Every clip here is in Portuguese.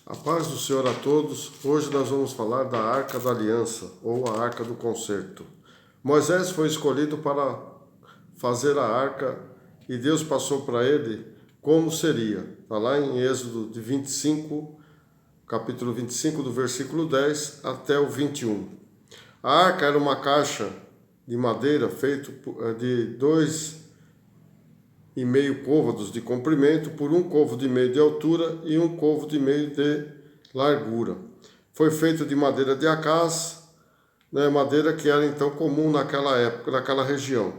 A paz do Senhor a todos. Hoje nós vamos falar da Arca da Aliança, ou a Arca do Concerto. Moisés foi escolhido para fazer a arca e Deus passou para ele como seria. Está lá em Êxodo de 25, capítulo 25, do versículo 10 até o 21. A arca era uma caixa de madeira feita de 2,5 côvados de comprimento por 1 côvado e meio de altura e 1 côvado e meio de largura. Foi feito de madeira de acás, madeira que era então comum naquela época, naquela região,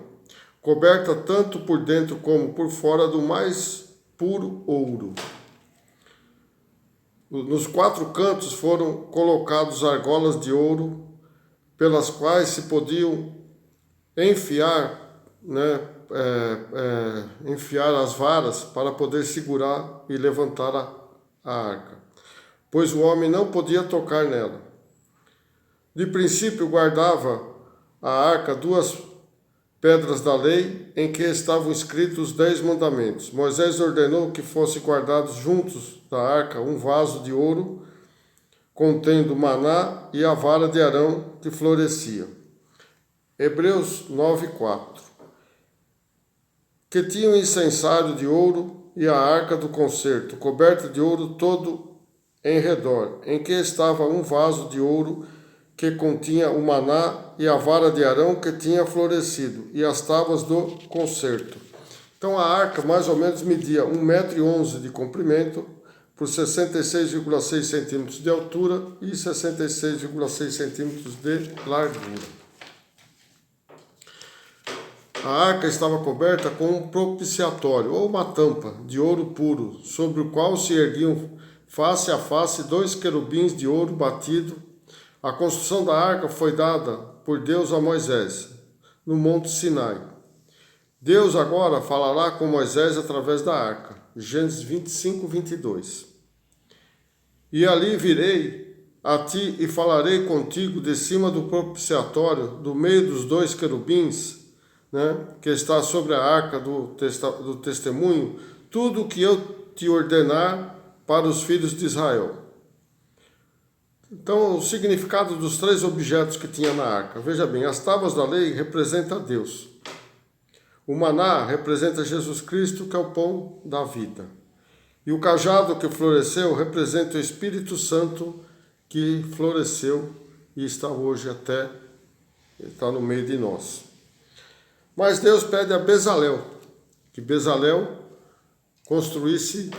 coberta tanto por dentro como por fora do mais puro ouro. Nos 4 cantos foram colocados argolas de ouro, pelas quais se podiam enfiar, enfiar as varas para poder segurar e levantar a arca, pois o homem não podia tocar nela. De princípio guardava a arca 2 pedras da lei, em que estavam escritos os 10 mandamentos. Moisés ordenou que fossem guardados juntos da arca um vaso de ouro, contendo maná e a vara de Arão que florescia. Hebreus 9:4. Que tinha um incensário de ouro e a arca do concerto, coberta de ouro todo em redor, em que estava um vaso de ouro que continha o maná e a vara de Arão que tinha florescido, e as tábuas do concerto. Então a arca mais ou menos media 1,11 m de comprimento por 66,6 centímetros de altura e 66,6 centímetros de largura. A arca estava coberta com um propiciatório, ou uma tampa, de ouro puro, sobre o qual se erguiam face a face 2 querubins de ouro batido. A construção da arca foi dada por Deus a Moisés, no Monte Sinai. Deus agora falará com Moisés através da arca. Gênesis 25, 22. E ali virei a ti e falarei contigo de cima do propiciatório, do meio dos 2 querubins, que está sobre a arca do testemunho, tudo o que eu te ordenar para os filhos de Israel. Então, o significado dos 3 objetos que tinha na arca. Veja bem, as tábuas da lei representam Deus. O maná representa Jesus Cristo, que é o pão da vida. E o cajado que floresceu representa o Espírito Santo, que floresceu e está hoje está no meio de nós. Mas Deus pede a Bezalel, que Bezalel construísse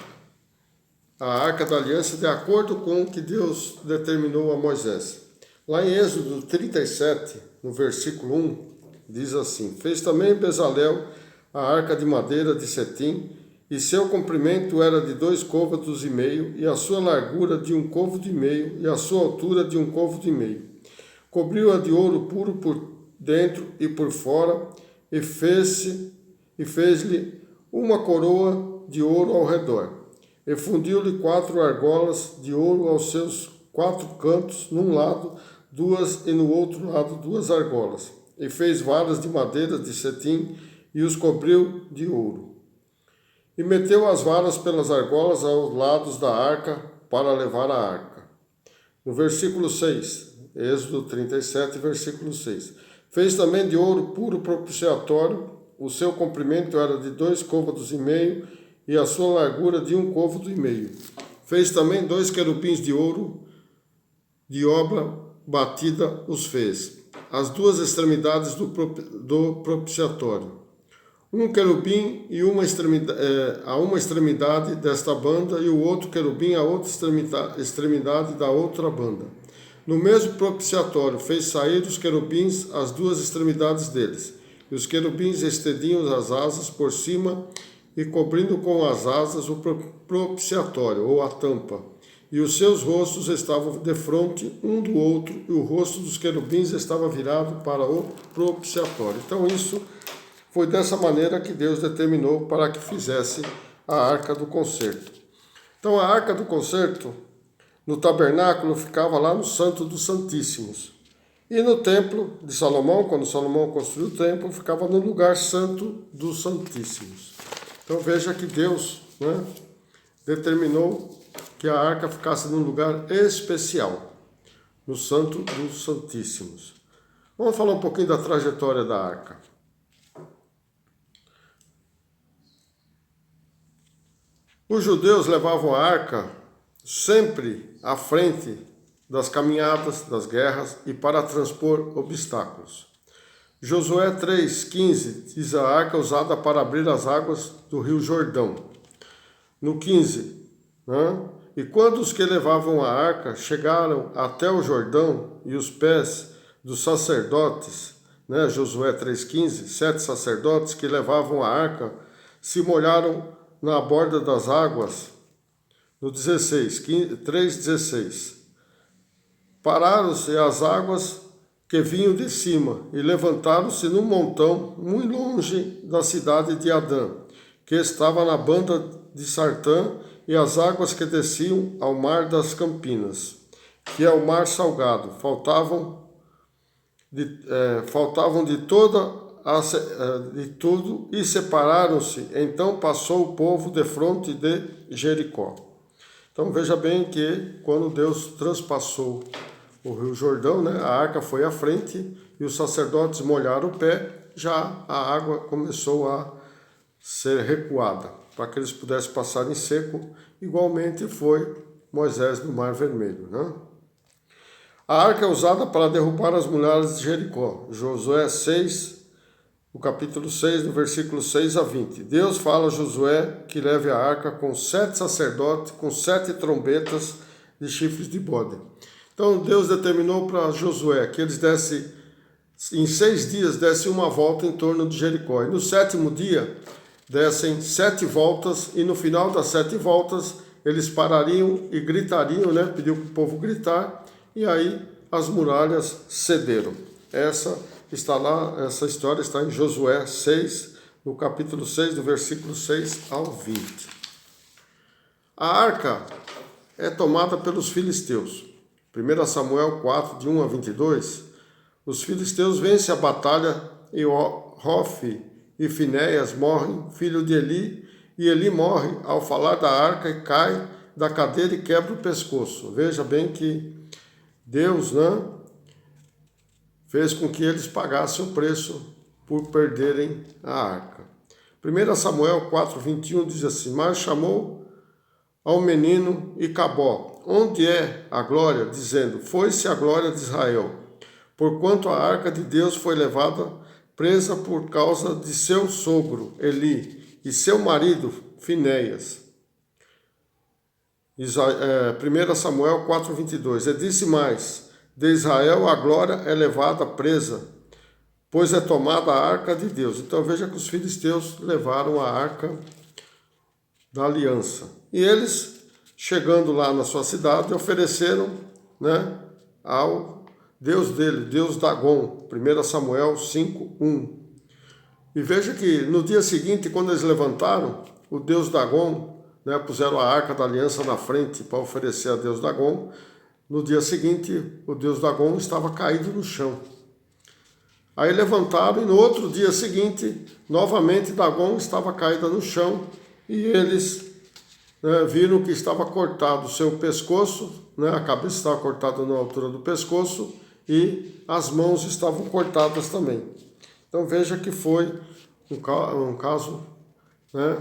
a Arca da Aliança de acordo com o que Deus determinou a Moisés. Lá em Êxodo 37, no versículo 1, diz assim: Fez também Bezalel a arca de madeira de cetim, e seu comprimento era de 2 côvados e meio, e a sua largura de 1 côvado e meio, e a sua altura de 1 côvado e meio. Cobriu-a de ouro puro por dentro e por fora, e fez-lhe uma coroa de ouro ao redor. E fundiu-lhe 4 argolas de ouro aos seus 4 cantos, num lado 2 e no outro lado 2 argolas. E fez varas de madeira de cetim e os cobriu de ouro. E meteu as varas pelas argolas aos lados da arca para levar a arca. No versículo 6, Êxodo 37, versículo 6. Fez também de ouro puro propiciatório, o seu comprimento era de 2 côvados e meio e a sua largura de 1 côvado e meio. Fez também 2 querubins de ouro, de obra batida os fez. As 2 extremidades do propiciatório. Um querubim e uma extremidade desta banda e o outro querubim a outra extremidade da outra banda. No mesmo propiciatório fez sair os querubins as 2 extremidades deles, e os querubins estendiam as asas por cima e cobrindo com as asas o propiciatório, ou a tampa, e os seus rostos estavam defronte um do outro, e o rosto dos querubins estava virado para o propiciatório. Então isso foi dessa maneira que Deus determinou para que fizesse a Arca do Concerto. Então a Arca do Concerto, no tabernáculo, ficava lá no Santo dos Santíssimos. E no templo de Salomão, quando Salomão construiu o templo, ficava no lugar santo dos Santíssimos. Então veja que Deus determinou que a arca ficasse num lugar especial, no Santo dos Santíssimos. Vamos falar um pouquinho da trajetória da arca. Os judeus levavam a arca sempre à frente das caminhadas, das guerras e para transpor obstáculos. Josué 3,15 diz a arca usada para abrir as águas do rio Jordão. No 15, né? E quando os que levavam a arca chegaram até o Jordão e os pés dos sacerdotes, né? Josué 3,15, 7 sacerdotes que levavam a arca se molharam na borda das águas. No 16, 3,16. Pararam-se as águas que vinham de cima e levantaram-se num montão muito longe da cidade de Adã, que estava na banda de Sartã, e as águas que desciam ao mar das Campinas, que é o mar salgado, faltavam de tudo e separaram-se. Então passou o povo defronte de Jericó. Então veja bem que quando Deus transpassou o rio Jordão, né, a arca foi à frente e os sacerdotes molharam o pé, já a água começou a ser recuada, para que eles pudessem passar em seco. Igualmente foi Moisés no Mar Vermelho, né? A arca é usada para derrubar as muralhas de Jericó. Josué 6, no capítulo 6, no versículo 6 a 20. Deus fala a Josué que leve a arca com 7 sacerdotes, com 7 trombetas de chifres de bode. Então Deus determinou para Josué que eles dessem, em 6 dias, dessem uma volta em torno de Jericó. E no 7º dia, dessem 7 voltas, e no final das 7 voltas, eles parariam e gritariam, né? Pediu para o povo gritar, e aí as muralhas cederam. Essa história está em Josué 6, no capítulo 6, do versículo 6 ao 20. A arca é tomada pelos filisteus. 1 Samuel 4, de 1 a 22, os filisteus vencem a batalha e Hofni e Finéias morrem, filho de Eli, e Eli morre ao falar da arca e cai da cadeira e quebra o pescoço. Veja bem que Deus, né, fez com que eles pagassem o preço por perderem a arca. 1 Samuel 4, 21 diz assim: mas chamou ao menino e Cabó, onde é a glória? Dizendo: foi-se a glória de Israel, porquanto a arca de Deus foi levada presa por causa de seu sogro Eli e seu marido Finéias. 1 Samuel 4, 22. E disse mais: de Israel a glória é levada presa, pois é tomada a arca de Deus. Então veja que os filisteus levaram a arca da aliança. E eles, chegando lá na sua cidade, ofereceram, né, ao Deus dele, Deus Dagon. 1 Samuel 5, 1. E veja que no dia seguinte, quando eles levantaram, o Deus Dagon, né, puseram a arca da aliança na frente para oferecer a Deus Dagon. No dia seguinte, o Deus Dagon estava caído no chão. Aí levantaram e no outro dia seguinte, novamente Dagon estava caída no chão e eles, né, viram que estava cortado o seu pescoço, né, a cabeça estava cortada na altura do pescoço e as mãos estavam cortadas também. Então veja que foi um caso, né,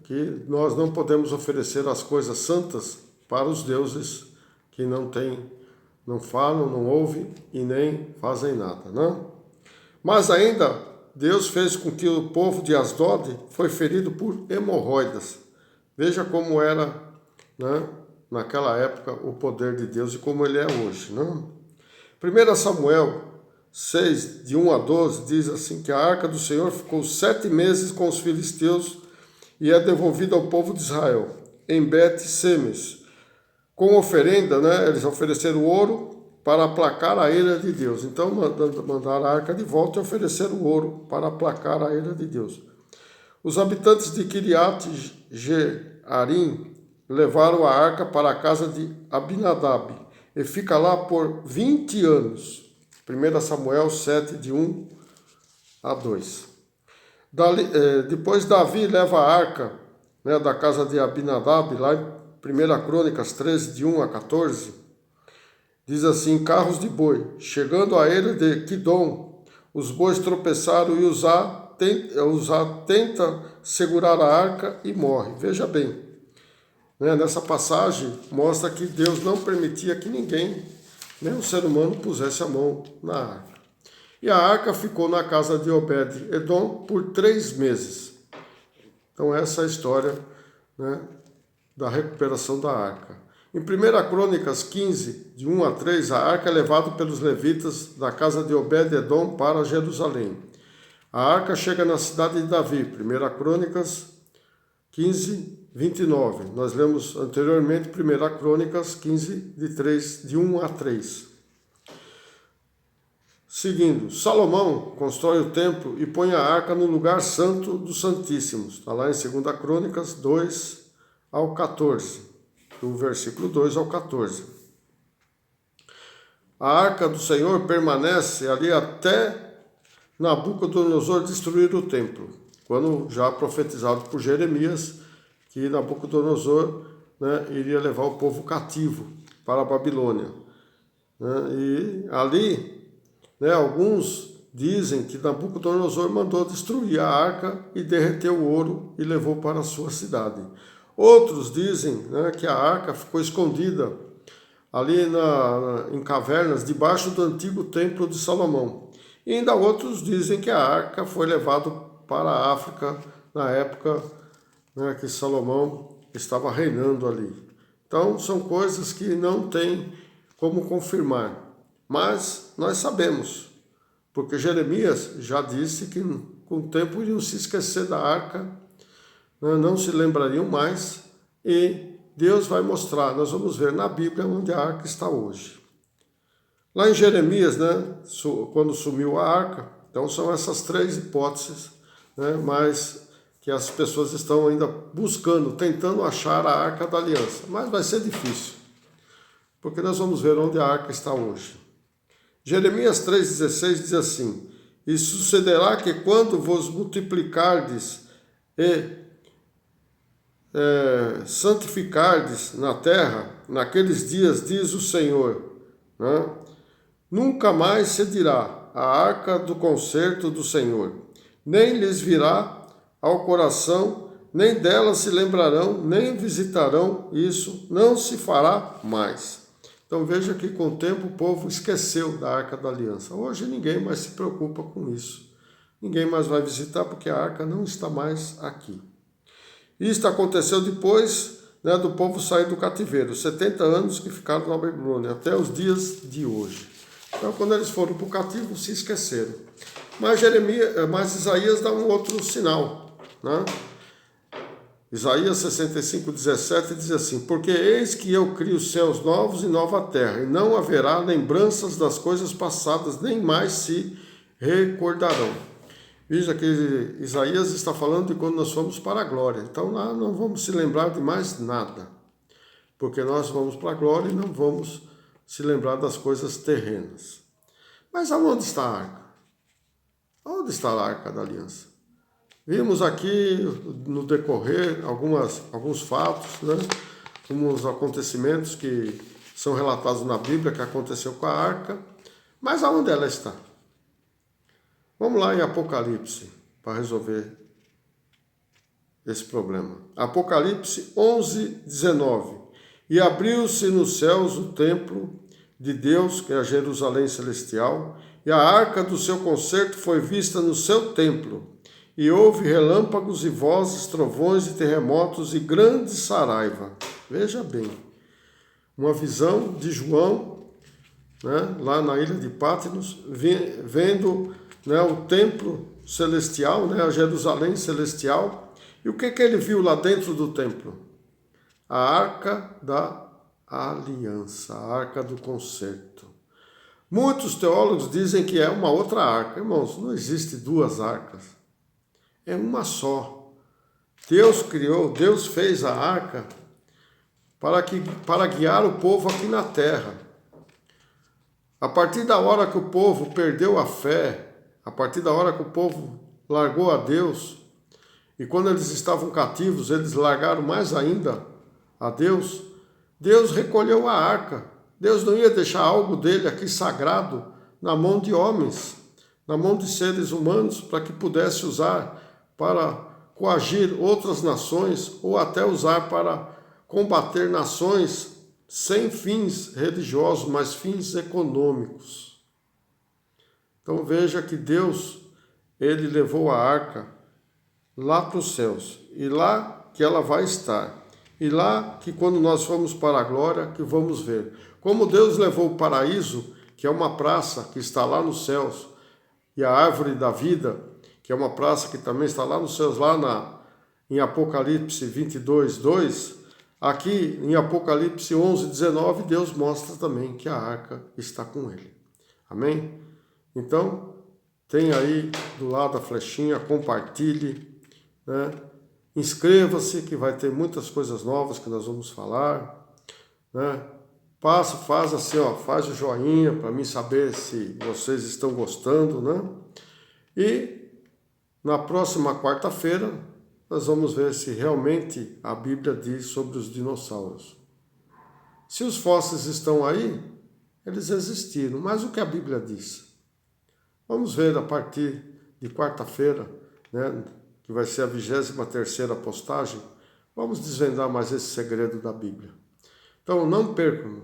que nós não podemos oferecer as coisas santas para os deuses que não falam, não ouvem e nem fazem nada, né? Mas ainda Deus fez com que o povo de Asdod foi ferido por hemorroidas. Veja como era, né, naquela época o poder de Deus e como ele é hoje, né? 1 Samuel 6, de 1 a 12, diz assim que a arca do Senhor ficou 7 meses com os filisteus e é devolvida ao povo de Israel, em Bet-Semes. Com oferenda, né, eles ofereceram ouro para aplacar a ira de Deus. Então mandaram a arca de volta e ofereceram ouro para aplacar a ira de Deus. Os habitantes de Kiriat Jearim levaram a arca para a casa de Abinadab e fica lá por 20 anos. 1 Samuel 7, de 1 a 2. Depois Davi leva a arca, né, da casa de Abinadab lá 1 Crônicas 13, de 1 a 14, diz assim: carros de boi, chegando a ele de Quidom, os bois tropeçaram e Uzá tenta segurar a arca e morre. Veja bem, né, nessa passagem mostra que Deus não permitia que ninguém, nem o ser humano, pusesse a mão na arca. E a arca ficou na casa de Obed-Edom por 3 meses. Então essa é a história, né, da recuperação da arca. Em 1 Crônicas 15, de 1 a 3, a arca é levada pelos levitas da casa de Obed-Edom para Jerusalém. A arca chega na cidade de Davi, 1 Crônicas 15, 29. Nós lemos anteriormente 1 Crônicas 15, de 1 a 3. Seguindo, Salomão constrói o templo e põe a arca no lugar santo dos santíssimos. Está lá em 2 Crônicas 2 ao 14, do versículo 2 ao 14. A arca do Senhor permanece ali até Nabucodonosor destruir o templo, quando já profetizado por Jeremias que Nabucodonosor, né, iria levar o povo cativo para a Babilônia. Né, e ali, né, alguns dizem que Nabucodonosor mandou destruir a arca e derreteu o ouro e levou para a sua cidade. Outros dizem, né, que a arca ficou escondida ali em cavernas debaixo do antigo templo de Salomão. E ainda outros dizem que a arca foi levada para a África na época, né, que Salomão estava reinando ali. Então são coisas que não tem como confirmar. Mas nós sabemos, porque Jeremias já disse que com o tempo iriam se esquecer da arca, não se lembrariam mais, e Deus vai mostrar, nós vamos ver na Bíblia onde a arca está hoje. Lá em Jeremias, né, quando sumiu a arca, então são essas 3 hipóteses, né, mas que as pessoas estão ainda buscando, tentando achar a arca da aliança, mas vai ser difícil, porque nós vamos ver onde a arca está hoje. Jeremias 3,16 diz assim: e sucederá que quando vos multiplicardes e santificardes na terra, naqueles dias, diz o Senhor, né, nunca mais se dirá a arca do concerto do Senhor, nem lhes virá ao coração, nem delas se lembrarão, nem visitarão isso, não se fará mais. Então veja que com o tempo o povo esqueceu da Arca da Aliança. Hoje ninguém mais se preocupa com isso. Ninguém mais vai visitar porque a arca não está mais aqui. Isto aconteceu depois, né, do povo sair do cativeiro, 70 anos que ficaram na Babilônia, até os dias de hoje. Então quando eles foram para o cativo, se esqueceram. Mas Isaías dá um outro sinal, né? Isaías 65:17 diz assim: porque eis que eu crio céus novos e nova terra, e não haverá lembranças das coisas passadas, nem mais se recordarão. Veja que Isaías está falando de quando nós fomos para a glória. Então lá não vamos se lembrar de mais nada, porque nós vamos para a glória e não vamos se lembrar das coisas terrenas. Mas aonde está a arca? Onde está a arca da aliança? Vimos aqui no decorrer alguns fatos, né? Alguns acontecimentos que são relatados na Bíblia que aconteceu com a arca, mas aonde ela está? Vamos lá em Apocalipse para resolver esse problema. Apocalipse 11:19. E abriu-se nos céus o templo de Deus, que é a Jerusalém celestial, e a arca do seu concerto foi vista no seu templo. E houve relâmpagos e vozes, trovões e terremotos e grande saraiva. Veja bem, uma visão de João, né, lá na ilha de Patmos, vendo, né, o templo celestial, né, a Jerusalém celestial. E o que ele viu lá dentro do templo? A arca da aliança, a arca do concerto. Muitos teólogos dizem que é uma outra arca. Irmãos, não existe 2 arcas. É uma só. Deus criou, Deus fez a arca para guiar o povo aqui na terra. A partir da hora que o povo perdeu a fé, a partir da hora que o povo largou a Deus, e quando eles estavam cativos, eles largaram mais ainda a Deus, Deus recolheu a arca. Deus não ia deixar algo dele aqui sagrado na mão de homens, na mão de seres humanos, para que pudesse usar para coagir outras nações ou até usar para combater nações sem fins religiosos, mas fins econômicos. Então veja que Deus, ele levou a arca lá para os céus, e lá que ela vai estar, e lá que quando nós formos para a glória, que vamos ver. Como Deus levou o paraíso, que é uma praça que está lá nos céus, e a árvore da vida, que é uma praça que também está lá nos céus, em Apocalipse 22, 2, aqui em Apocalipse 11, 19, Deus mostra também que a arca está com ele. Amém? Então, tem aí do lado a flechinha, compartilhe, né? Inscreva-se, que vai ter muitas coisas novas que nós vamos falar, né? Faz assim, ó, faz o joinha para mim saber se vocês estão gostando, né? E na próxima quarta-feira nós vamos ver se realmente a Bíblia diz sobre os dinossauros. Se os fósseis estão aí, eles existiram, mas o que a Bíblia diz? Vamos ver a partir de quarta-feira, né, que vai ser a 23ª postagem, vamos desvendar mais esse segredo da Bíblia. Então não percam,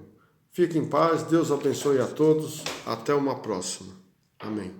fiquem em paz, Deus abençoe a todos, até uma próxima. Amém.